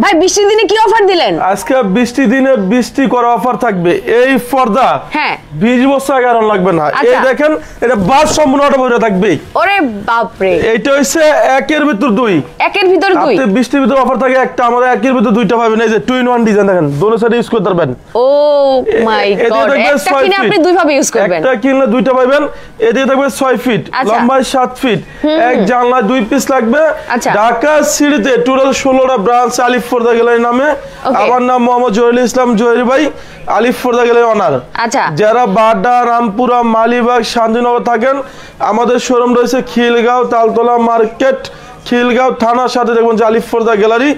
ভাই বৃষ্টির দিনে কি অফার দিলেন? আজকে বৃষ্টির দিনে বৃষ্টি করা অফার থাকবে। এই পর্দা হ্যাঁ 20 বছর আগে আর লাগবে না। এই দেখেন এটা বাস সম্পূর্ণটা ভরে থাকবে। ওরে বাপ রে, এটা হইছে একের ভিতর দুই। একের ভিতর দুই। আপনি বৃষ্টির ভিতর অফার থাকে একটা, আমাদের একের ভিতর দুইটা পাবেন। এই যে 2 in 1 ডিজাইন দেখেন, দোনো সাইডে ইউজ করতে পারবেন। ও মাই গড, একটা কিনে আপনি দুই ভাবে ইউজ করবেন। একটা কিনলে দুইটা পাবেন। এদিকে থাকবে 6 ফিট, লম্বায় 7 ফিট, এক জানলা 2 পিস লাগবে। ঢাকা সিটিতে টোটাল 16টা ব্রাঞ্চ আলিফ পর্দা গ্যালারি নামে। আমার নাম মোহাম্মদ জহিরুল ইসলাম জহির ভাই, আলিফ পর্দা গ্যালারি অনার। যারা বাড্ডা, রামপুরা, মালিবাগ, শান্তিনগর থাকেন, আমাদের শোরুম রয়েছে খিলগাঁও তালতলা মার্কেট, খিলগাঁও থানার সাথে দেখবেন যে আলিফ পর্দা গ্যালারি,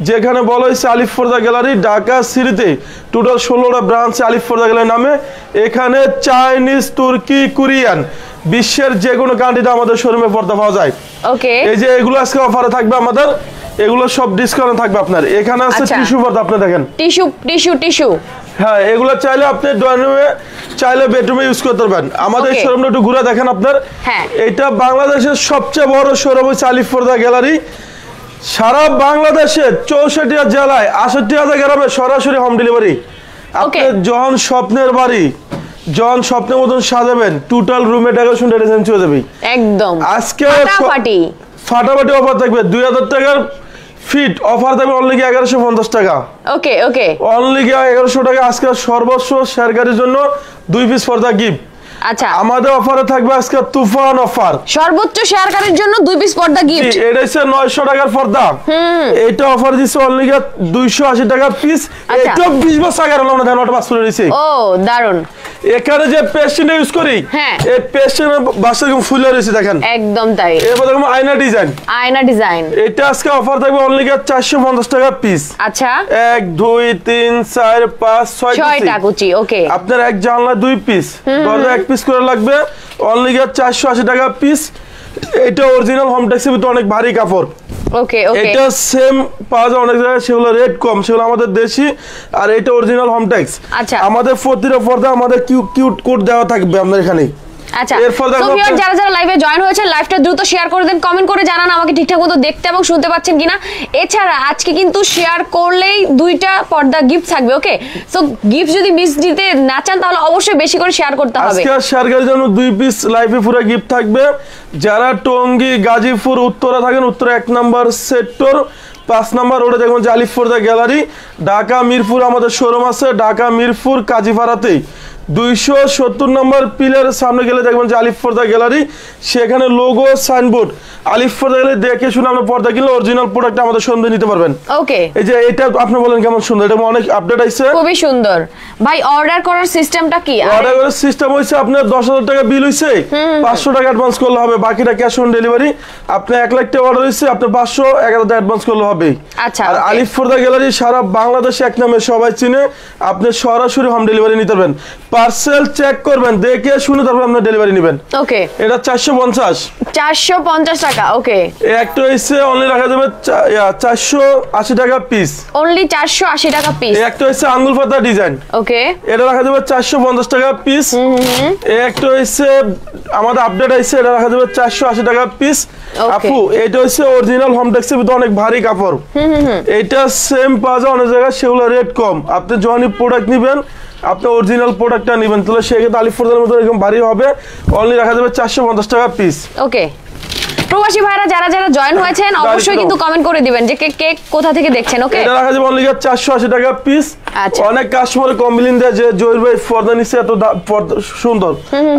যেখানে বলা হয়েছে আলিফ পর্দা গ্যালারি। ঢাকা সিটিতে টোটাল 16টা ব্রাঞ্চ আলিফ পর্দা গ্যালারি নামে। এখানে চাইনিজ, তুর্কি, কোরিয়ান, বিশ্বের যে কোনো কান্ট্রিতে আমাদের শোরুমে পর্দা পাওয়া যায়। ওকে, এই যে এগুলো আজকে অফারে থাকবে আমাদের, এগুলো সব ডিসকাউন্ট থাকবে আপনার। এখানে আছে টিস্যু পর্দা, আপনি দেখেন টিস্যু টিস্যু টিস্যু। হ্যাঁ, এগুলো চাইলে আপনি ড্রয়িং রুমে, চাইলে বেডরুমে ইউজ করতে পারবেন। আমাদের শোরুমটা একটু ঘুরে দেখেন আপনার। এটা বাংলাদেশের সবচেয়ে বড় শোরুম হচ্ছে আলিফ পর্দা গ্যালারি। সারা বাংলাদেশে 64 জেলায় 68,000 গ্রামে সরাসরি হোম ডেলিভারি। আপনি যখন স্বপ্নের বাড়ি, যখন স্বপ্নের মতন সাজাবেন, টোটাল রুমে ডেকোরেশন ডিজাইন চলে যাবে একদম। আজকে ফাটাফাটি অফার থাকবে। 2000 টাকার ফিট অফার থাকবে অনলি 1150 টাকা। ওকে ওকে, অনলি 1100 টাকা। আজকে সর্বোচ্চ শেয়ারকারীর জন্য 2 পিস পর্দা গিফট। আচ্ছা, আমাদের অফারে থাকবে আজকে তুফান অফার, সর্বোচ্চ শেয়ারকারীর জন্য 2 পিস পর্দা গিফট। এটা হচ্ছে 900 টাকার পর্দা। এটা অফার দিচ্ছে অনলি 280 টাকা পিস। এটা 20 বছর আগে হলো না, নটা পাস করে দিয়েছে। ও দারুন। এখানে যে পেস্টিন ইউজ করি, এই পেস্টিন বাসা এরকম ফুলে রয়েছে দেখেন, একদম তাই। এরপর দেখুন আয়না ডিজাইন, আয়না ডিজাইন। এটা আজকে অফার থাকবে অনলি 450 টাকা পিস। আচ্ছা, 1 2 3 4 5 6টা কুচি। ওকে, আপনার এক জানলা 2 পিস, দরজা 1 পিস করে লাগবে, অনলি 480 টাকা পিস। এটা অরিজিনাল হোমটেক্সের ভিতরে অনেক ভারী কাপড়। ওকে ওকে, এটা সেম পাওয়া যায় অনেক জায়গায়, সেগুলো রেট কম, সেগুলো আমাদের দেশি। আর এটা অরিজিনাল হোমটেক্স। আচ্ছা, আমাদের প্রতিটা পর্দা আমাদের কিউট কোড দেওয়া থাকবে আমাদের এখানে। আচ্ছা, সো ভিউয়ার যারা যারা লাইভে জয়েন হয়েছে, লাইভটা দ্রুত শেয়ার করে দেন, কমেন্ট করে জানান আমাকে ঠিকঠাক মতো দেখতে এবং শুনতে পাচ্ছেন কিনা। এছাড়া আজকে কিন্তু শেয়ার করলেই 2টা পর্দা গিফট থাকবে। ওকে, সো গিফট যদি মিস দিতে না চান তাহলে অবশ্যই বেশি করে শেয়ার করতে হবে। আজকে শেয়ারের জন্য 2 পিস লাইভে পুরো গিফট থাকবে। যারা টঙ্গী, গাজীপুর, উত্তরা থাকেন, উত্তরা 1 নম্বর সেক্টর 5 নম্বর রোডে দেখবেন যে আলিফ পর্দা গ্যালারি। ঢাকা মিরপুর আমাদের শোরুম আছে, ঢাকা মিরপুর কাজীপাড়াতেই 270 নম্বর পিলারের সামনে গেলে দেখবেন যে আলিফ পর্দা গ্যালারি। সেখানে লোগো, সাইনবোর্ড, আলিফ পর্দা গ্যালারি দেখে শুনে আপনি পর্দা কিনলে অরিজিনাল প্রোডাক্ট আমাদের সঙ্গে নিতে পারবেন। ওকে, এই যে এটা আপনি বলেন কেমন সুন্দর, এটা অনেক আপডেট আইছে, খুবই সুন্দর। ভাই অর্ডার করার সিস্টেমটা কি? অর্ডার করার সিস্টেম হইছে আপনার 10,000 টাকা বিল হইছে, 500 টাকা অ্যাডভান্স করলে হবে, বাকিটা ক্যাশ অন ডেলিভারি। আপনি 1 লাখ টাকা অর্ডার হইছে, আপনি 500 1000 টাকা অ্যাডভান্স করলে হবে। আচ্ছা, আর আলিফ পর্দা গ্যালারি সারা বাংলাদেশে এক নামে সবাই চিনে। আপনি সরাসরি হোম ডেলিভারি নিতে পারবেন। পার্সেল চেক করবেন, দেখে শুনে তারপর আপনি ডেলিভারি নেবেন। ওকে, এটা 450 টাকা। ওকে, একটা হইছে অনলি রাখা যাবে 480 টাকা পিস, অনলি 480 টাকা পিস। একটা হইছে আঙ্গুল পাতা ডিজাইন। ওকে, এটা রাখা যাবে 450 টাকা পিস। একটা হইছে আমাদের আপডেট আইছে, এটা রাখা যাবে 480 টাকা পিস। আপু, এটা হইছে অরিজিনাল হোমটেক্সের ভিতরে অনেক ভারী কাপড়। এটা সেম পাওয়া যায় অনেক জায়গায়, সেগুলো রেট কম। আপনি যখনই প্রোডাক্ট নিবেন, আপনি অরিজিনাল প্রোডাক্টটা নেবেন, তাহলে সেক্ষেত্রে আলিফ পর্দার মতো এরকম ভারী হবে। অনলি রাখা যাবে 450 টাকা পিস। ওকে, প্রবাসী ভাইরা যারা যারা জয়েন হয়েছেন অবশ্যই কিন্তু কমেন্ট করে দিবেন যে কে কোথা থেকে দেখছেন। ওকে, এটা রাখা যাবে অনলি 480 টাকা পিস। অনেক কাস্টমার কমপ্লেইন দেয় যে জহির ভাই পর্দা নিচ্ছে এত সুন্দর,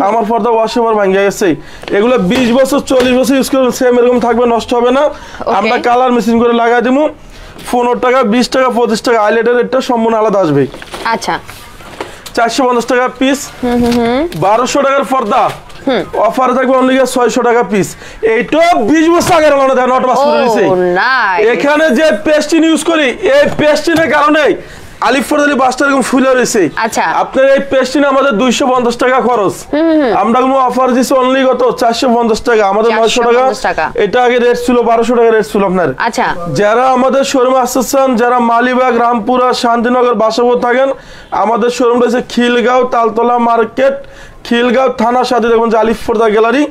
আমার পর্দা ওয়াশ ওভার ভাঙে গেছে। এগুলো 20 বছর 40 বছর ইউজ করবেন, সেম এরকম থাকবে, নষ্ট হবে না। আমরা কালার মেশিন করে লাগাই দেবো। 15 টাকা, 20 টাকা, 25 টাকা, আইলেটের রেটটা সম্পূর্ণ আলাদা আসবে। আচ্ছা, 450 টাকা পিস। 1200 টাকার পর্দা অফার থাকবে অনলি 600 টাকা পিস। এইটা 20 বছর আগে হলো না, নট পাস করে দিয়েছে। এখানে যে পেস্টিন ইউজ করি, এই পেস্টিনের কারণে আলিফ পর্দা বাসটা এরকম ফুলে রয়েছে। আচ্ছা, আপনার এই পেস্টিনে আমাদের 250 টাকা খরচ, আমরা অফার দিচ্ছি অনলি কত 450 টাকা, আমাদের 900 টাকা। এটা আগে রেট ছিল 1200 টাকা রেট ছিল আপনার। আচ্ছা, যারা আমাদের শোরুমে আসতেছেন, যারা মালিবাগ, রামপুরা, শান্তিনগর বাসাবোধ থাকেন, আমাদের শোরুম রয়েছে খিলগাঁও তালতলা মার্কেট, খিলগাঁও থানার সাথে দেখুন যে আলিফ পর্দা গ্যালারি।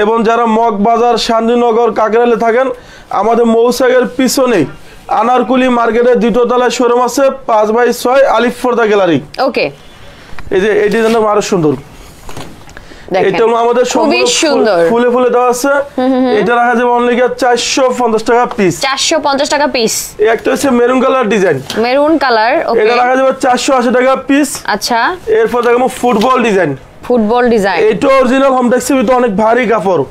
এবং যারা মগবাজার, শান্তিনগর, কাকরাইলে থাকেন, আমাদের মৌসাগের পিছনে আনারকুলি মার্কেটের দ্বিতীয় তলায় শোরুম আছে 5/6 আলিফ পর্দা গ্যালারি। ওকে, এই যে এই ডিজাইনটা আরো সুন্দর, এটা হলো আমাদের খুবই সুন্দর ফুলে ফুলে দেওয়া আছে। এটা রাখা যাবে অনলি 450 টাকা পিস। 450 টাকা পিস। একটা হচ্ছে maroon colour design, maroon colour. Okay, এটা রাখা যাবে 480 টাকা পিস। আচ্ছা, এরপর দেখো ফুটবল ডিজাইন। ফুটবল ডিজাইন, এটা অরিজিনাল হোমটেক্সের ভিতরে অনেক ভারী কাপড়।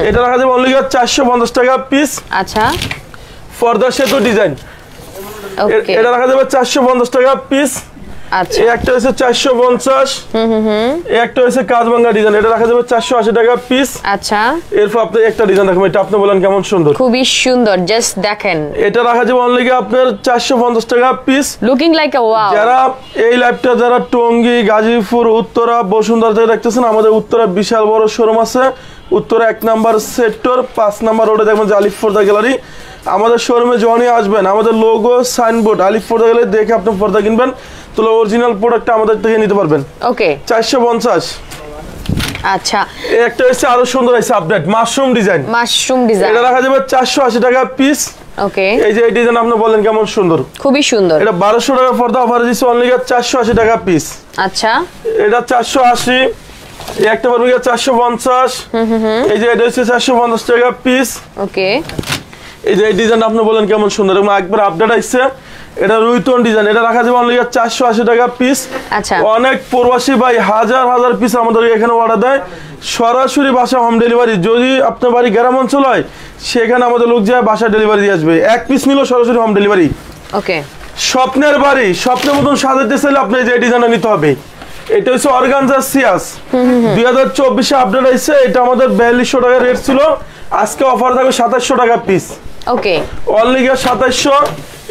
এটা রাখা যাবে অনলি 450 টাকা পিস। আচ্ছা, পর্দা সেতু ডিজাইন, ওকে, এটা রাখা যাবে 450 টাকা পিস। আচ্ছা, এই একটা হচ্ছে 450। এই একটা হচ্ছে কাজভাঙ্গা ডিজাইন, এটা রাখা যাবে 480 টাকা পিস। আচ্ছা, এরপর আপনি একটা ডিজাইন দেখুন, এটা আপনি বলেন কেমন সুন্দর, খুবই সুন্দর, জাস্ট দেখেন। এটা রাখা যাবে অনলি আপনার 450 টাকা পিস। লুকিং লাইক আ ওয়াও। যারা এই লাইভটা যারা টঙ্গী, গাজীপুর, উত্তরা, বসুন্ধরা থেকে দেখতেছেন, আমাদের উত্তরা বিশাল বড় শোরুম আছে। উত্তরা 1 নাম্বার সেক্টর 5 নাম্বার রোডে দেখবেন যে আলিফ পর্দা গ্যালারি। আমাদের শোরুমে যখনই আসবেন, আমাদের লোগো সাইনবোর্ড আলিফ পর্দা গ্যালারি দেখে আপনি পর্দা কিনবেন, তাহলে অরিজিনাল প্রোডাক্টটা আমাদের থেকে নিতে পারবেন। ওকে, 450। আচ্ছা, এই একটা হচ্ছে আরো সুন্দর আছে update mushroom design. Mushroom design, এটা রাখা যাবে 480 টাকা পিস। ওকে, এই যে এই ডিজাইন আপনি বলেন কেমন সুন্দর, খুবই সুন্দর। এটা 1200 টাকা পর্দা অফার দিচ্ছে অনলি 480 টাকা পিস। আচ্ছা, এটা 480। এই একটা পড়বে 450। এই যে এটা হচ্ছে 450 টাকা পিস। ওকে, এই যে এই ডিজাইন আপনি বলেন কেমন সুন্দর, এবং একবার আপডেট আসছে। এটা রুইতন ডিজাইন, এটা রাখা যাবে অনলি 480 টাকা পিস। আচ্ছা, অনেক প্রবাসী ভাই হাজার হাজার পিস আমাদের এখানে অর্ডার দেয়, সরাসরি বাসা হোম ডেলিভারি। যদি আপনার বাড়ি গ্রাম অঞ্চল হয়, সেখানে আমাদের লোক যায় বাসা ডেলিভারি দিয়ে আসবে। এক পিস নিলেও সরাসরি হোম ডেলিভারি। ওকে, স্বপ্নের বাড়ি স্বপ্নের মতন সাজাতে চাইলে আপনি যে ডিজাইনটা নিতে হবে। এটা হচ্ছে অর্গানজা সিয়াস, 2024 আপডেট আইছে। এটা আমাদের 4200 টাকা রেট ছিল, আজকে অফার থাকবে 2700 টাকা পিস। ওকে, অনলি 2700।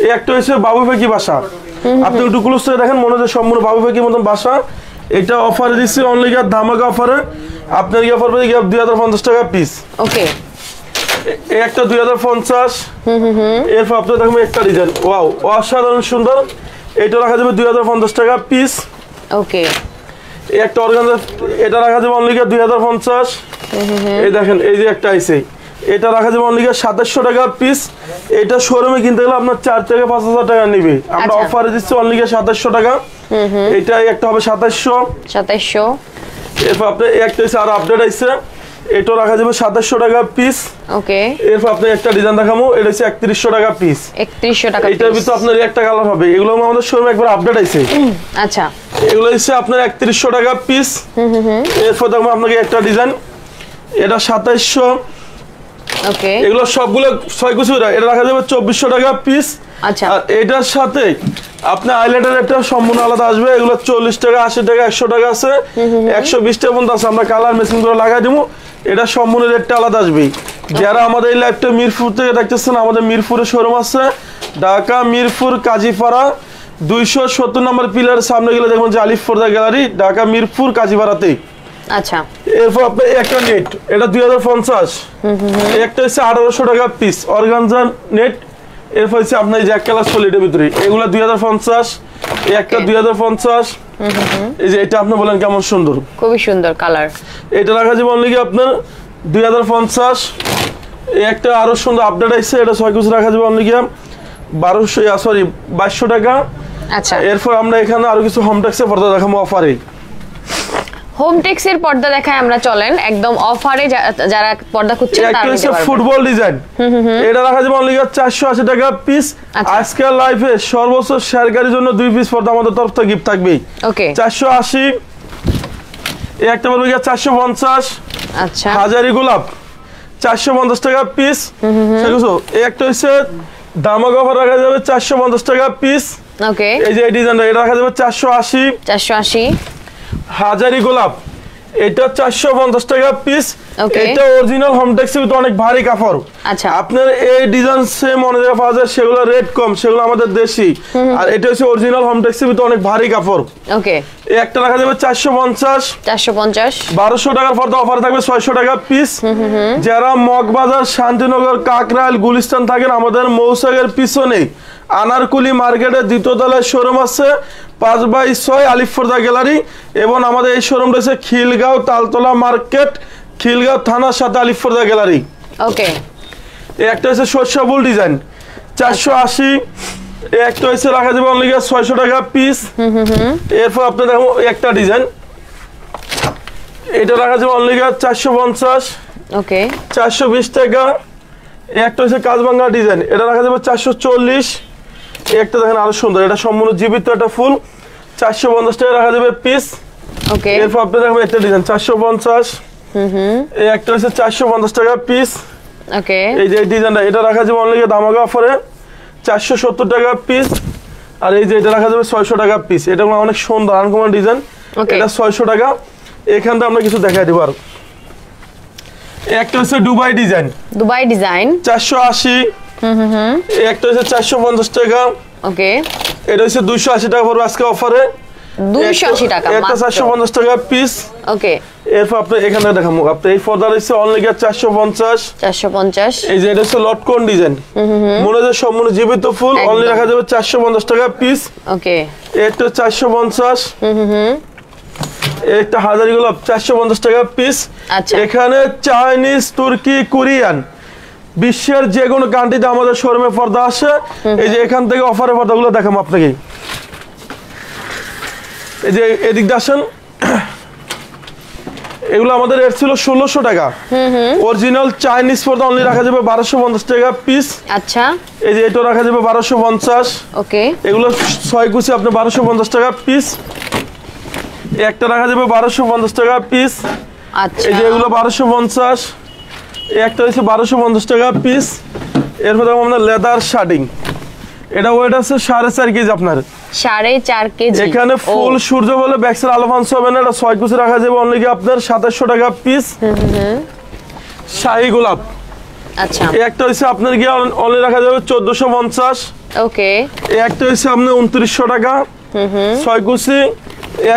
এই একটা হচ্ছে বাবু পাখি বাসা, আপনি একটু ক্লোজ করে দেখেন, মনে হচ্ছে সম্পূর্ণ বাবু পাখির মতন বাসা। এটা অফারে দিচ্ছি অনলি ধামাকা অফারে, আপনার অফার পেয়ে 2050 টাকা পিস। ওকে, এই একটা 2050। এরপর আপনার দেখবেন একটা ডিজাইন, ওয়াও অসাধারণ সুন্দর। এটা রাখা যাবে 2050 টাকা পিস। ওকে, এই একটা অর্গানজা, এটা রাখা যাবে অনলি 2050। এই দেখেন এই যে একটা আইছে, এটা রাখা যাবে অনলি 2700 টাকা পিস। এটা শোরুমে কিনতে গেলে আপনার 4 থেকে 5000 টাকা নিবে, আমরা অফারে দিচ্ছি অনলি 2700 টাকা। এটা একটা হবে 2700। এরপর আপনার একটা হচ্ছে আর আপডেট আইছে, এটা রাখা যাবে 2700 টাকা পিস। ওকে, এরপর আপনি একটা ডিজাইন দেখাবো, এটা হচ্ছে 3100 টাকা পিস। 3100 টাকা। এটার ভিতরে আপনার একটা কালার হবে, এগুলো আমাদের শোরুমে একবার আপডেট আইছে। আচ্ছা, এগুলো হচ্ছে আপনার 3100 টাকা পিস। এরপর দেখবো আপনাকে একটা ডিজাইন, এটা 2700। ওকে, এগুলো সবগুলো 6 কুচুরা, এটা রাখা যাবে 2400 টাকা পিস। আচ্ছা, আর এটার সাথে আপনি আইলাইটার একটা সম্পূর্ণ আলাদা আসবে, এগুলো 40 টাকা, 80 টাকা, 100 টাকা আছে, 120 টাকা পর্যন্ত আছে। আমরা কালার মেশিন করে লাগাই দেবো, এটা সম্পূর্ণ রেটটা আলাদা আসবে। যারা আমাদের এই লাইভটা মিরপুর থেকে দেখতেছেন, আমাদের মিরপুরে শোরুম আছে, ঢাকা মিরপুর কাজীপাড়া 270 নম্বর পিলার সামনে গেলে দেখবেন যে আলিফ পর্দা গ্যালারি, ঢাকা মিরপুর কাজীপাড়াতে। আচ্ছা, এরপর আপনি একটা নেট, এটা 2050। একটা হচ্ছে 1800 টাকা পিস অর্গানজা নেট। এরপর হচ্ছে আপনার যে এক কালার সলিডের ভিতরে, এগুলো 2050। এই একটা 2050। এই যে এটা আপনি বলেন কেমন সুন্দর, খুবই সুন্দর কালার। এটা রাখা যাবে অনলি আপনার 2050। এই একটা আরো সুন্দর আপডেট আইছে, এটা 6 কুচি রাখা যাবে অনলি 2200 টাকা। আচ্ছা, এরপর আমরা এখানে আরো কিছু হোমটেক্সের পর্দা দেখাবো অফারে। হোমটেক্সের পর্দা দেখায় আমরা, চলেন একদম অফারে যারা পর্দা খুঁজছেন তারা নিতে পারবেন। ফুটবল ডিজাইন, এটা রাখা যাবে অনলি 480 টাকা পিস। আজকের লাইভে সর্বোচ্চ শেয়ারকারীর জন্য 2 পিস পর্দা আমাদের তরফ থেকে গিফট থাকবে। ওকে, 480। এই একটা বলবে 450। আচ্ছা, হাজারি গোলাপ 450 টাকা পিস। এই একটা হচ্ছে ধামাকা অফার রাখা যাবে 450 টাকা পিস। ওকে, এই যে এই ডিজাইনটা, এটা রাখা যাবে 480। হাজারি গোলাপ, এটা 450 টাকা পিস। এটা অরিজিনাল হোমটেক্সের ভিতরে অনেক ভারী কাপড়। আচ্ছা, আপনার এই ডিজাইন সেম অনেক জায়গায় পাওয়া যায়, সেগুলো রেট কম, সেগুলো আমাদের দেশি। আর এটা হচ্ছে অরিজিনাল হোমটেক্সের ভিতরে অনেক ভারী কাপড়। ওকে, এই একটা রাখা যাবে 450। 1200 টাকার পর্দা অফার থাকবে 600 টাকা পিস। যারা মগবাজার, শান্তিনগর, কাকরাইল, গুলিস্তান থাকেন, আমাদের মৌসাগের পিছনে আনারকুলি মার্কেটের দ্বিতীয় তলায় শোরুম আছে, 5/6 আলিফ পর্দা গ্যালারি। এবং আমাদের এই শোরুম রয়েছে খিলগাঁও তালতলা মার্কেট, খিলগাঁও থানার সাথে আলিফ পর্দা গ্যালারি। ওকে, এই একটা হচ্ছে সরষা ফুল ডিজাইন, 480 একটা হইছে রাখা যাবে অনলি 600 টাকা পিস। এরপর আপনি দেখো একটা ডিজাইন, এটা রাখা যাবে অনলি 450। ওকে 420 টাকা। একটা হচ্ছে কাজভাঙ্গা ডিজাইন, এটা রাখা যাবে 440। একটা দেখেন আরো সুন্দর, এটা সম্পূর্ণ জীবিত একটা ফুল, 450 টাকা রাখা যাবে পিস। ওকে এরপর আপনি দেখবেন একটা ডিজাইন 450। এই একটা হচ্ছে 450 টাকা পিস। ওকে এই যে ডিজাইনটা এটা রাখা যাবে অনলি দামাগা অফারে 470 টাকা পিস। আর এই যে এটা রাখা যাবে 600 টাকা পিস। এটা অনেক সুন্দর আনকমন ডিজাইন, এটা 600 টাকা। এখান থেকে আমরা কিছু দেখাই দিব। আর একটা হচ্ছে দুবাই ডিজাইন, 480। একটা হচ্ছে 450 টাকা। ওকে এটা হচ্ছে 280 টাকা পড়বে আজকে অফারে, 280 টাকা এটা 450 টাকা পিস। ওকে এরপর আপনি এখানে দেখাবো, আপনি এই পর্দা হচ্ছে অনলি 450। এই যে এটা হচ্ছে লটকন ডিজাইন, মনে হচ্ছে সম্পূর্ণ জীবিত ফুল, অনলি রাখা যাবে 450 টাকা পিস। ওকে এটা 450। একটা হাজারি গোলাপ 450 টাকা পিস। এখানে চাইনিজ, তুর্কি, কোরিয়ান, বিশ্বের যে কোনো কান্ট্রিতে আমাদের শোরুমে পর্দা আসে। এই যে এখান থেকে অফারের পর্দাগুলো দেখাবো আপনাকে। এই যে এদিক দিয়ে আসেন, এগুলো আমাদের রেট ছিল 1600 টাকা। অরিজিনাল চাইনিজ পর্দা অনলি রাখা যাবে 1250 টাকা পিস। আচ্ছা এই যে এটা রাখা যাবে 1250। ওকে এগুলো 6 কুচি আপনি 1250 টাকা পিস। একটা রাখা যাবে 1250 টাকা পিস। আচ্ছা এই যে এগুলো 1250। একটা হচ্ছে 1250 টাকা পিস। এরপর আমাদের লেদার শার্টিং, এটা ওয়েট আছে 4.5 কেজি আপনার, 4.5 কেজি। এখানে ফুল সূর্য বলে ব্যাক্সের আলো ফান্স হবে না, এটা 6 কুচি রাখা যাবে অনলি আপনার 2700 টাকা পিস। শাহী গোলাপ, আচ্ছা একটা হচ্ছে আপনার গিয়ে অনলি রাখা যাবে 1450। ওকে একটা হচ্ছে আপনার 2900 টাকা 6 কুচি।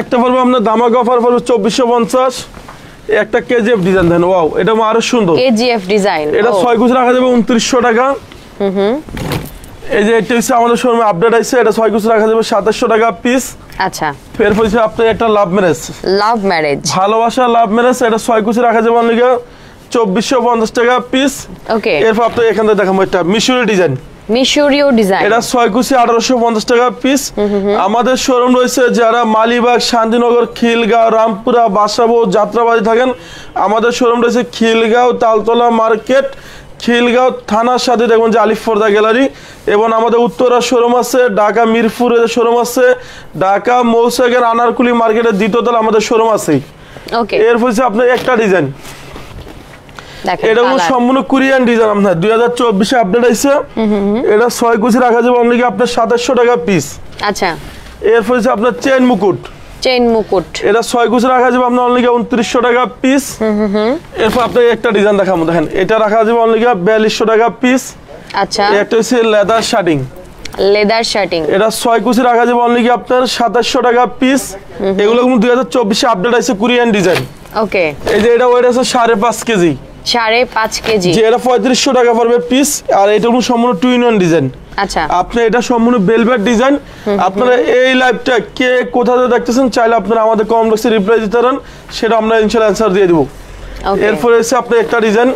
একটা পড়বে আপনার দামাক অফার পড়বে 2450। একটা কেজিএফ ডিজাইন দেন, ওয়াও এটা আরো সুন্দর, কেজিএফ ডিজাইন, এটা 6 কুচি রাখা যাবে 2900 টাকা। এই যে এটা হচ্ছে আমাদের শোরুমে আপডেট আছে, এটা 6 কুচি রাখা যাবে 2700 টাকা পিস। আচ্ছা ফের হচ্ছে আপনার একটা লাভ ম্যারেজ, ভালোবাসা লাভ ম্যারেজ, এটা 6 কুচি রাখা যাবে অনলি 2450 টাকা পিস। ওকে এরপর আপনার এখান থেকে দেখাবো একটা মিশরি ডিজাইন, এটা 6 কুচি 1850 টাকা পিস। আমাদের শোরুম রয়েছে যারা মালিবাগ, শান্তিনগর, খিলগাঁও, রামপুরা, বাসাবো, যাত্রাবাড়ি থাকেন, আমাদের শোরুম রয়েছে খিলগাঁও তালতলা মার্কেট, খিলগাঁও থানার সাথে দেখবেন যে আলিফ পর্দা গ্যালারি। এবং আমাদের উত্তরা শোরুম আছে, ঢাকা মিরপুরের শোরুম আছে, ঢাকা মৌসাগের আনারকুলি মার্কেটের 2য় তলা আমাদের শোরুম আছে। এরপর হচ্ছে আপনার একটা ডিজাইন, এটা সম্পূর্ণ কোরিয়ান ডিজাইন, আপনার 2024 আপডেট আইছে। এটা 6 কুচি রাখা যাবে অনলি আপনার 2700 টাকা পিস। আচ্ছা এরপর হচ্ছে আপনার চেইন মুকুট, এটা 6 কুচি রাখা যাবে আপনার অনলি 2900 টাকা পিস। এরপর আপনাকে একটা ডিজাইন দেখাবো, দেখেন এটা রাখা যাবে অনলি 4200 টাকা পিস। আচ্ছা একটা হচ্ছে লেদার শার্টিং, এটা 6 কুচি রাখা যাবে অনলি আপনার 2700 টাকা পিস। এগুলো 2024 আপডেট আছে কোরিয়ান ডিজাইন। ওকে এই যে এটা ওয়েট আছে 5.5 কেজি, 5.5 কেজি, যে এটা 3500 টাকা পড়বে পিস। আর এটা সম্পূর্ণ 2-in-1 ডিজাইন। আচ্ছা আপনি এটা সম্পূর্ণ ভেলভেট ডিজাইন। আপনারা এই লাইভটা কে কোথা থেকে দেখতেছেন চাইলে আপনারা আমাদের কমেন্ট বক্সে রিপ্লাই দিতে পারেন, সেটা আমরা ইনশাআল্লাহ অ্যানসার দিয়ে দেব। এরপর এসে আপনি একটা ডিজাইন,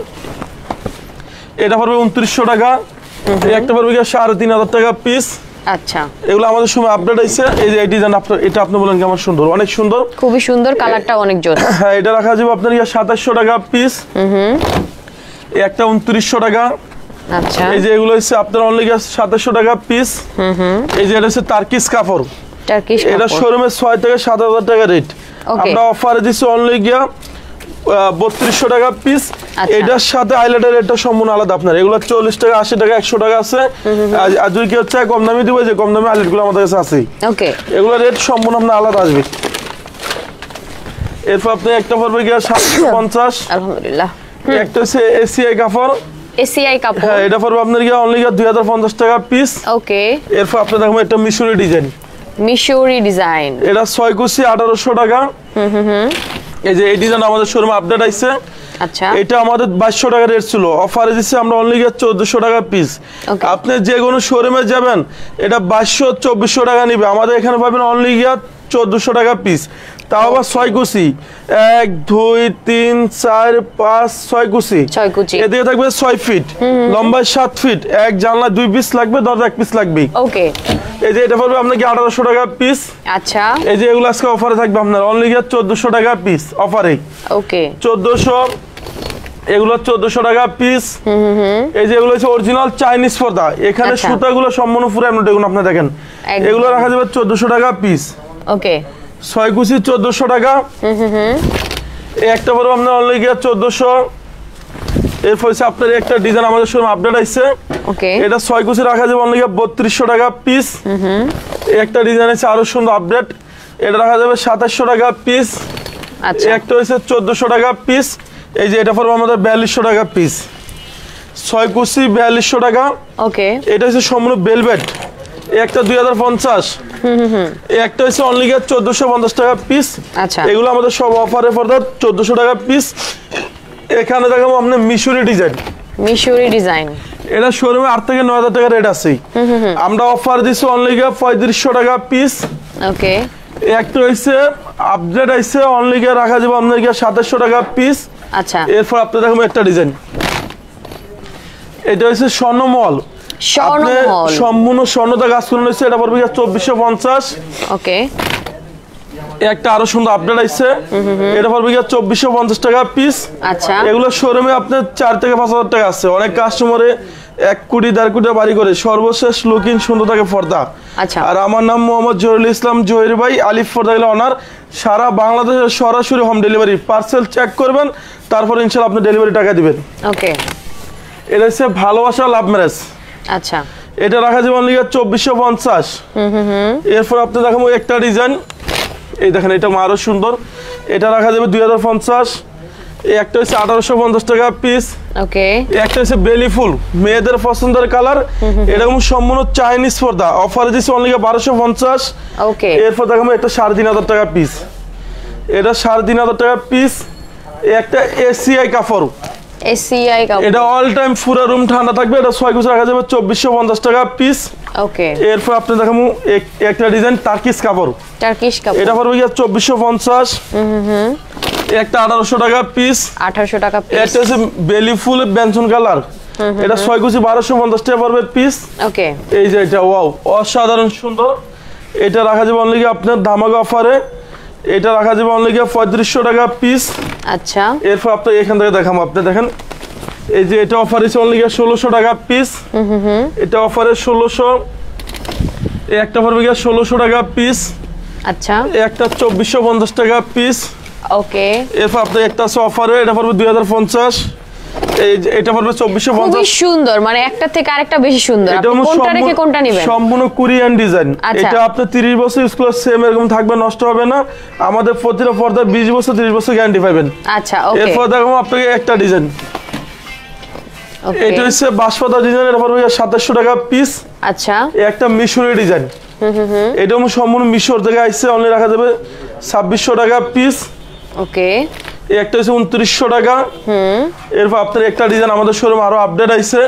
এটা পড়বে 2900 টাকা। একটা পড়বে 3500 টাকা পিস। আচ্ছা এগুলো আমাদের সময় আপডেট হইছে। এই যে এই ডিজাইন আপনার, এটা আপনি বলেন কেমন সুন্দর, অনেক সুন্দর, খুবই সুন্দর, কালারটা অনেক জোর। হ্যাঁ এটা রাখা যাবে আপনার 2700 টাকা পিস। একটা 2900 টাকা। আচ্ছা এই যে এগুলো হচ্ছে আপনার অনলি 2700 টাকা পিস। এই যে এটা হচ্ছে টার্কিশ কাপড়, এটা শোরুমে 6 থেকে 7000 টাকা রেট, আমরা অফারে দিচ্ছি অনলি 3200 টাকা পিস। এটার সাথে হাইলাইটার রেটটা সম্পূর্ণ আলাদা আপনার, এগুলো 40 টাকা, 80 টাকা, 100 টাকা আছে। আর যদি কেউ চায় কম দামি দিব, যে কম দামি হাইলাইটগুলো আমাদের কাছে আছে, এগুলো রেট সম্পূর্ণ আপনার আলাদা আসবে। এরপর আপনি একটা পড়বে 750, আলহামদুলিল্লাহ। একটা হচ্ছে এসিআই কাপড়, হ্যাঁ এটা পড়বে আপনার অনলি 2050 টাকা পিস। ওকে এরপর আপনি দেখবেন একটা মিশরি ডিজাইন, এটা 6 কুচি 1800 টাকা। এই যে এই ডিজাইন আমাদের শোরুমে আপডেট আইছে। আচ্ছা এটা আমাদের 2200 টাকা রেট ছিল, অফারে দিচ্ছি আমরা অনলি 1400 টাকা পিস। আপনি যে কোনো শোরুমে যাবেন এটা 2200-2400 টাকা নিবে, আমাদের এখানে পাবেন অনলি 1400 টাকা পিস। তাও আবার 6 কুচি 1 2 3 4 5 6 কুচি এদিকে থাকবে 6 ফিট লম্বায় 7 ফিট এক জানলা 2 পিস লাগবে দরজা 1 পিস লাগবে ওকে এই যে এটা পড়বে আপনাকে 1800 টাকা পিস আচ্ছা এই যে এগুলো আজকে অফারে থাকবে আপনার অনলি 1400 টাকা পিস অফারে ওকে 1400 এগুলো 1400 টাকা পিস এই যে এগুলো হচ্ছে অরিজিনাল চাইনিজ পর্দা এখানে সুতাগুলো সম্পূর্ণ পুরো এমন দেখুন আপনি দেখেন এগুলো রাখা যাবে 1400 টাকা পিস ওকে 6 কুচি 1400 টাকা এই একটা বড় আপনার অনলি 1400 এরপর হচ্ছে আপনার একটা ডিজাইন আমাদের শোরুম আপডেট আইছে ওকে এটা 6 কুচি রাখা যাবে অনলি 3200 টাকা পিস এই একটা ডিজাইন আছে আরো সুন্দর আপডেট এটা রাখা যাবে 2700 টাকা পিস আচ্ছা একটা হচ্ছে 1400 টাকা পিস এই যে এটা পড়বে আমাদের 4200 টাকা পিস 6 কুচি 4200 টাকা ওকে এটা হচ্ছে সম্পূর্ণ ভেলভেট একটা 2050 একটা হচ্ছে অনলি 1450 টাকা পিস আচ্ছা এগুলো আমাদের সব অফারে পড়বে 1400 টাকা পিস এখানে দেখাবো আপনি মিশরি ডিজাইন এটা শোরুমে 8 থেকে 9000 টাকা রেট আছে আমরা অফার দিছি অনলি 3500 টাকা পিস ওকে একটা হইছে আপডেট আইছে অনলি রাখা যাবে আপনাদের 2700 টাকা পিস আচ্ছা এরপর আপনি দেখুন একটা ডিজাইন এটা হইছে স্বর্ণমহল সম্পূর্ণ স্বর্ণদা গাছ করে নিচ্ছে এটা পড়বে 2450 ওকে একটা আরো সুন্দর আপডেট আইছে এটা পড়বে 2450 টাকা পিস আচ্ছা এগুলো শোরুমে আপনার 4 থেকে 5000 টাকা আছে অনেক কাস্টমারে 1 কোটি 1.5 কোটি বাড়ি করে সর্বশেষ লুকিং সুন্দর থাকে পর্দা আচ্ছা আর আমার নাম মোহাম্মদ জহিরুল ইসলাম জহির ভাই আলিফ পর্দা গেলে অনার সারা বাংলাদেশে সরাসরি হোম ডেলিভারি পার্সেল চেক করবেন তারপর ইনশাআল্লাহ আপনি ডেলিভারি টাকা দিবেন ওকে এটা হচ্ছে ভালোবাসা লাভ ম্যারেজ আচ্ছা এটা রাখা যাবে অনলি 2450 এরপর আপনি দেখাবো একটা ডিজাইন এই দেখেন এটা আরো সুন্দর এটা রাখা যাবে 2050 এই একটা হচ্ছে 1850 টাকা পিস ওকে একটা হচ্ছে বেলি ফুল মেয়েদের পছন্দের কালার এরকম সম্পূর্ণ চাইনিজ পর্দা অফারে দিছি অনলি 1250 ওকে এরপর দেখাবো এটা 3500 টাকা পিস এটা 3500 টাকা পিস একটা এসিআই কাপড় এটা অল টাইম পুরো রুম ঠান্ডা থাকবে এটা 6 কুচি রাখা যাবে 2450 টাকা পিস ওকে এরপর আপনি দেখাবো একটা ডিজাইন টার্কিশ কাপড় এটা পড়বে 2450 একটা 1800 টাকা পিস 1800 টাকা পিস এটা হচ্ছে বেলি ফুল বেনসন কালার এটা 6 কুচি 1250 টাকা পড়বে পিস ওকে এই যে এটা ওয়াও অসাধারণ সুন্দর এটা রাখা যাবে অনলি আপনার ধামাকা অফারে এটা রাখা যাবে অনলি 3500 টাকা পিস আচ্ছা এরপর আপনি এখান থেকে দেখাবো আপনি দেখেন এই যে এটা অফার আছে অনলি 1600 টাকা পিস এটা অফারে 1600 এই একটা পড়বে 1600 টাকা পিস আচ্ছা একটা 2450 টাকা পিস ওকে এরপর আপনি একটা আছে অফারে এটা পড়বে 2050 এই এটা পড়বে 2450 খুব সুন্দর মানে একটা থেকে আরেকটা বেশি সুন্দর আপনি কোনটা রেখে কোনটা নেবেন সম্পূর্ণ কোরিয়ান ডিজাইন এটা আপনি 30 বছর ইউজ করলে সেম এরকম থাকবে নষ্ট হবে না আমাদের প্রতিটা পর্দা 20 বছর 30 বছর গ্যারান্টি পাবেন আচ্ছা ওকে এরপর দেখো আপনাকে একটা ডিজাইন ওকে এটা হচ্ছে বাসপাতা ডিজাইন এটা পড়বে 2700 টাকা পিস আচ্ছা একটা মিশরি ডিজাইন এটা সম্পূর্ণ মিশর থেকে আইছে অনলি রাখা যাবে 2600 টাকা পিস ওকে এই একটা হচ্ছে 2900 টাকা এরপর আপনার একটা ডিজাইন আমাদের শোরুম আরো আপডেট আইছে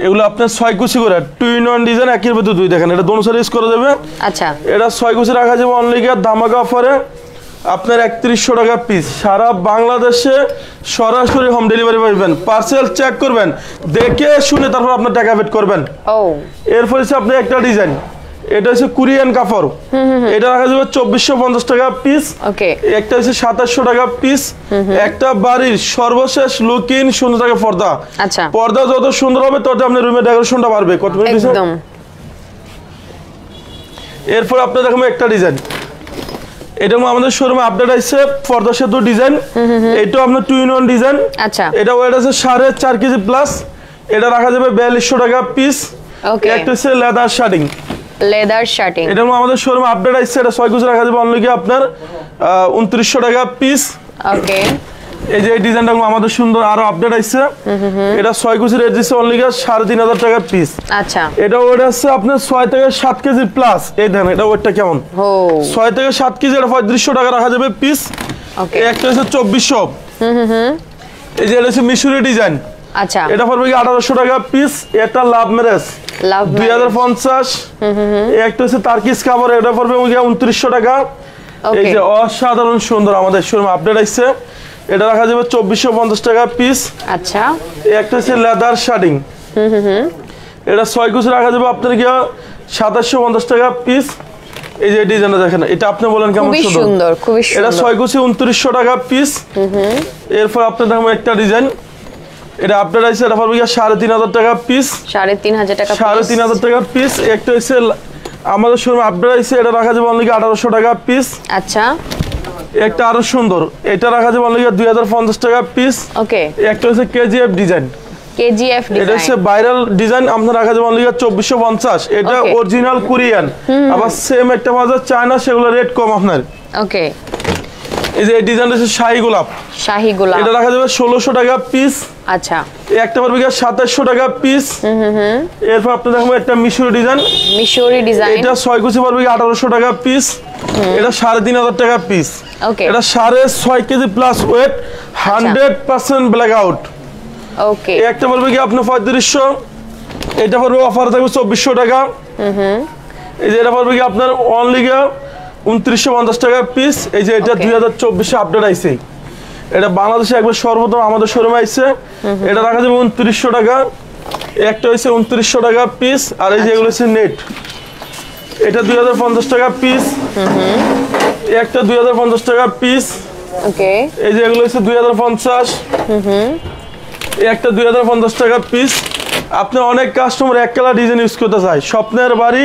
এগুলো আপনার 6 কুচি করে 2 in 1 ডিজাইন একের ভিতর দুই দেখেন এটা দোনো সাইড ইউজ করে দেবে আচ্ছা এটা 6 কুচি রাখা যাবে অনলি ধামাকা অফারে আপনার 3100 টাকা পিস সারা বাংলাদেশে সরাসরি হোম ডেলিভারি পাবেন পার্সেল চেক করবেন দেখে শুনে তারপর আপনি টাকা পেড করবেন ও এরপর হচ্ছে আপনি একটা ডিজাইন এটা হচ্ছে কোরিয়ান কাপড় এটা রাখা যাবে 2450 টাকা পিস ওকে একটা হচ্ছে 2700 টাকা পিস একটা বাড়ির সর্বশেষ লুকিং সুন্দর থাকে পর্দা আচ্ছা পর্দা যত সুন্দর হবে তত আপনার রুমের ডেকোরেশনটা বাড়বে কত মিনিট একদম এরপর আপনি দেখুন একটা ডিজাইন এটা আমাদের শোরুমে আপডেট আইছে পর্দা সেতু ডিজাইন এটা আপনার 2 in 1 ডিজাইন আচ্ছা এটা ওয়েট আছে 4.5 কেজি প্লাস এটা রাখা যাবে 4200 টাকা পিস ওকে একটা হচ্ছে লেদার শার্টিং এটা আমাদের শোরুমে আপডেট আইছে এটা 6 কুচি রাখা যাবে অনলি আপনার 2900 টাকা পিস ওকে এই যে এই ডিজাইনটা আমাদের সুন্দর আরো আপডেট আইছে এটা 6 কুচি রেট দিছে অনলি 3500 টাকা পিস আচ্ছা এটা ওয়েট আছে আপনার 6 থেকে 7 কেজি প্লাস এই দেখেন এটা ওয়েটটা কেমন ও 6 থেকে 7 কেজি এটা 3500 টাকা রাখা যাবে পিস ওকে একটা হচ্ছে 2400 এই যে এটা হচ্ছে মিশরি ডিজাইন আচ্ছা এটা পড়বে 1800 টাকা পিস এটা লাভ ম্যারেজ 2050 একটা হচ্ছে টার্কিশ কাপড় এটা পড়বে 2900 টাকা এই যে অসাধারণ সুন্দর আমাদের শোরুম আপডেট আইছে, এটা রাখা যাবে 2450 টাকা পিস। আচ্ছা, একটা হচ্ছে লেদার শার্টিং, এটা 6 কুচি রাখা যাবে আপনার কি 2750 টাকা পিস। এই যে ডিজাইনটা দেখেন, এটা আপনি বলেন কেমন সুন্দর, খুবই সুন্দর। এটা 6 কুচি 2900 টাকা পিস। এরপর আপনার দেখুন একটা ডিজাইন, এটা আপডেট আছে, এটা পড়বে 3500 টাকা পিস। 3500 টাকা পিস, 3500 টাকা পিস। একটা হচ্ছে আমাদের শোরুমে আপডেট আছে, এটা রাখা যাবে অনলি 1800 টাকা পিস। আচ্ছা, একটা আরো সুন্দর, এটা রাখা যাবে অনলি 2050 টাকা পিস। ওকে, একটা হচ্ছে কেজিএফ ডিজাইন, কেজিএফ ডিজাইন, এটা হচ্ছে ভাইরাল ডিজাইন, আপনার রাখা যাবে অনলি 2450। এটা অরিজিনাল কোরিয়ান, আবার সেম একটা বাজার চায়না, সেগুলো রেট কম আপনার। ওকে, এই যে এই ডিজাইনটা হচ্ছে শাহী গোলাপ, শাহী গোলাপ, এটা রাখা যাবে 1600 টাকা পিস। আচ্ছা, একটা পড়বে 2700 টাকা পিস। এরপর আপনি দেখবেন একটা মিশরি ডিজাইন, মিশরি ডিজাইন, এটা 6 কুচি পড়বে 1800 টাকা পিস। এটা 3500 টাকা পিস। ওকে, এটা 6.5 KG plus weight, 100% blackout. Okay, একটা পড়বে কি আপনি 3500, এটা পড়বে অফার থাকবে 2400 টাকা। এই যে এটা পড়বে কি আপনার অনলি 2950 টাকা পিস। এই যে এটা 2024 আপডেট আইছে, এটা বাংলাদেশে একবার সর্বপ্রথম আমাদের শোরুমে আইছে, এটা রাখা যাবে 2900 টাকা। একটা হচ্ছে 2900 টাকা পিস। আর এই যে এগুলো হচ্ছে নেট, এটা 2050 টাকা পিস। একটা 2050 টাকা পিস। ওকে, এই যে এগুলো হচ্ছে 2050। একটা 2050 টাকা পিস। আপনি অনেক কাস্টমার এক কালার ডিজাইন ইউজ করতে চায়, স্বপ্নের বাড়ি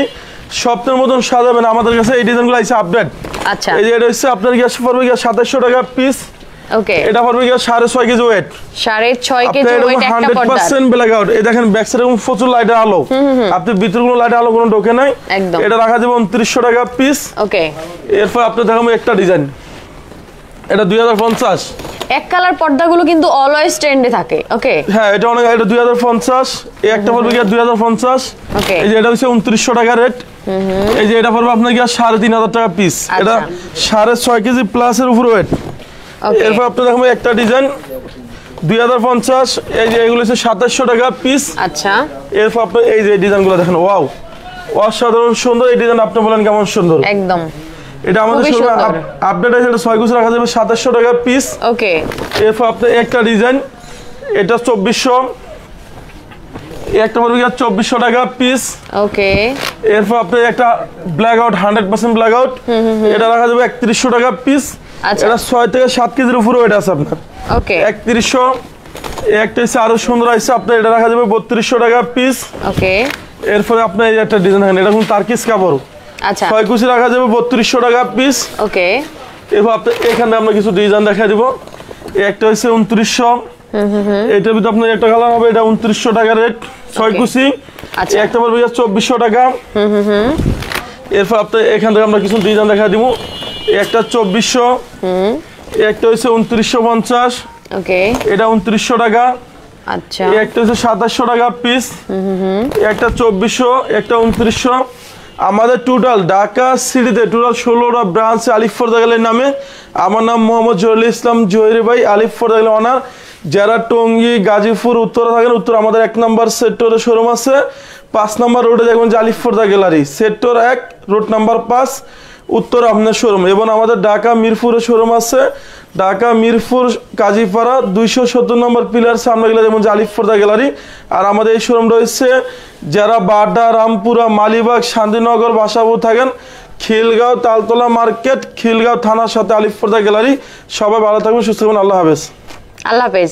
স্বপ্নের মতন সাজাবেন, আমাদের কাছে এই ডিজাইনগুলো আছে আপডেট। আচ্ছা, এই যে এটা হচ্ছে আপনার গ্যাস পড়বে 2700 টাকা পিস। ওকে, এটা পড়বে 6.5 কেজি ওয়েট, 6.5 কেজি ওয়েট, একটা পর্দা 100% ব্ল্যাক আউট। এই দেখেন ব্যাক সাইডে প্রচুর লাইটের আলো, আপনি ভিতরে কোনো লাইটের আলো কোনো ঢোকে নাই। একদম, এটা রাখা যাবে 2900 টাকা পিস। ওকে, এরপর আপনি দেখাবো একটা ডিজাইন, এটা 2050। এক কালার পর্দাগুলো কিন্তু অলওয়েজ ট্রেন্ডে থাকে। ওকে, হ্যাঁ এটা অনেক, এটা 2050। এই একটা পড়বে 2050। ওকে, এই যে এটা হচ্ছে 2900 টাকা রেট। এই যে এটা পড়বে আপনার 3500 টাকা পিস। এটা 6.5 কেজি প্লাস এর উপর ওয়েট। এরপর আপনি দেখবেন একটা ডিজাইন 2050। এই যে এগুলো হচ্ছে 2700 টাকা পিস। আচ্ছা, এরপর আপনি এই যে ডিজাইনগুলো দেখেন, ওয়াও অসাধারণ সুন্দর। এই ডিজাইন আপনি বলেন কেমন সুন্দর, একদম। এটা আমাদের শোরুমে আপডেট আছে, এটা 6 কুচি রাখা যাবে 2700 টাকা পিস। ওকে, এরপর আপনি একটা ডিজাইন, এটা 2400। একটা পড়বে 2400 টাকা পিস। ওকে, এরপর আপনি একটা ব্ল্যাক আউট, 100% ব্ল্যাক আউট, এটা রাখা যাবে 3100 টাকা পিস। আচ্ছা, এটা 6 থেকে 7 কেজির উপরে ওয়েট আছে আপনার। ওকে, 3100। একটা হচ্ছে আরো সুন্দর আছে আপনার, এটা রাখা যাবে 3200 টাকা পিস। ওকে, এরপর আপনি এই একটা ডিজাইন দেখেন, এটা কোন তারকিস কাপড়, আচ্ছা, 6 কুচি রাখা যাবে 3200 টাকা পিস। ওকে, এরপর আপনি এখানে আমরা কিছু ডিজাইন দেখা দিব। একটা হচ্ছে 2900, এটার ভিতরে আপনার একটা কালার হবে, এটা 2900 টাকা রেট, 6 কুচি। আচ্ছা, একটা পড়বে 2400 টাকা। এরপর আপনি এখান থেকে আমরা কিছু ডিজাইন দেখা দিব। একটা 2400, একটা হচ্ছে 2950। ওকে, এটা 2900 টাকা। আচ্ছা, একটা হচ্ছে 2700 টাকা পিস। একটা 2400, একটা 2900। আমাদের টোটাল ঢাকা সিটিতে টোটাল 16টা ব্রাঞ্চ আলিফ ফোর্দা গ্যালারির নামে। আমার নাম মোহাম্মদ জহিরুল ইসলাম জহির ভাই, আলিফ ফোর্দা গ্যালারি অনার। যারা টঙ্গী, গাজীপুর, উত্তরে থাকেন, উত্তর আমাদের 1 নম্বর সেক্টরে শোরুম আছে। 5 নম্বর রোডে দেখবেন যে আলিফ ফোর্দা গ্যালারি, সেক্টর 1, রোড নাম্বার 5, উত্তর আপনার শোরুম। এবং আমাদের ঢাকা মিরপুরে শোরুম আছে, ঢাকা মিরপুর কাজীপাড়া 270 নম্বর পিলার সামনে গেলে যেমন আলিফ ফোর্দা গ্যালারি। আর আমাদের এই শোরুম রয়েছে যারা বাড্ডা, রামপুরা, মালিবাগ, শান্তিনগর, বাসাবো থাকেন, খিলগাঁও, তালতলা মার্কেট, খিলগাঁও থানার সাথে আলিফ ফোর্দা গ্যালারি। সবাই ভালো থাকবেন, সুস্থ থাকবেন, আল্লাহ হাফেজ। আল্লাহ হাফেজ।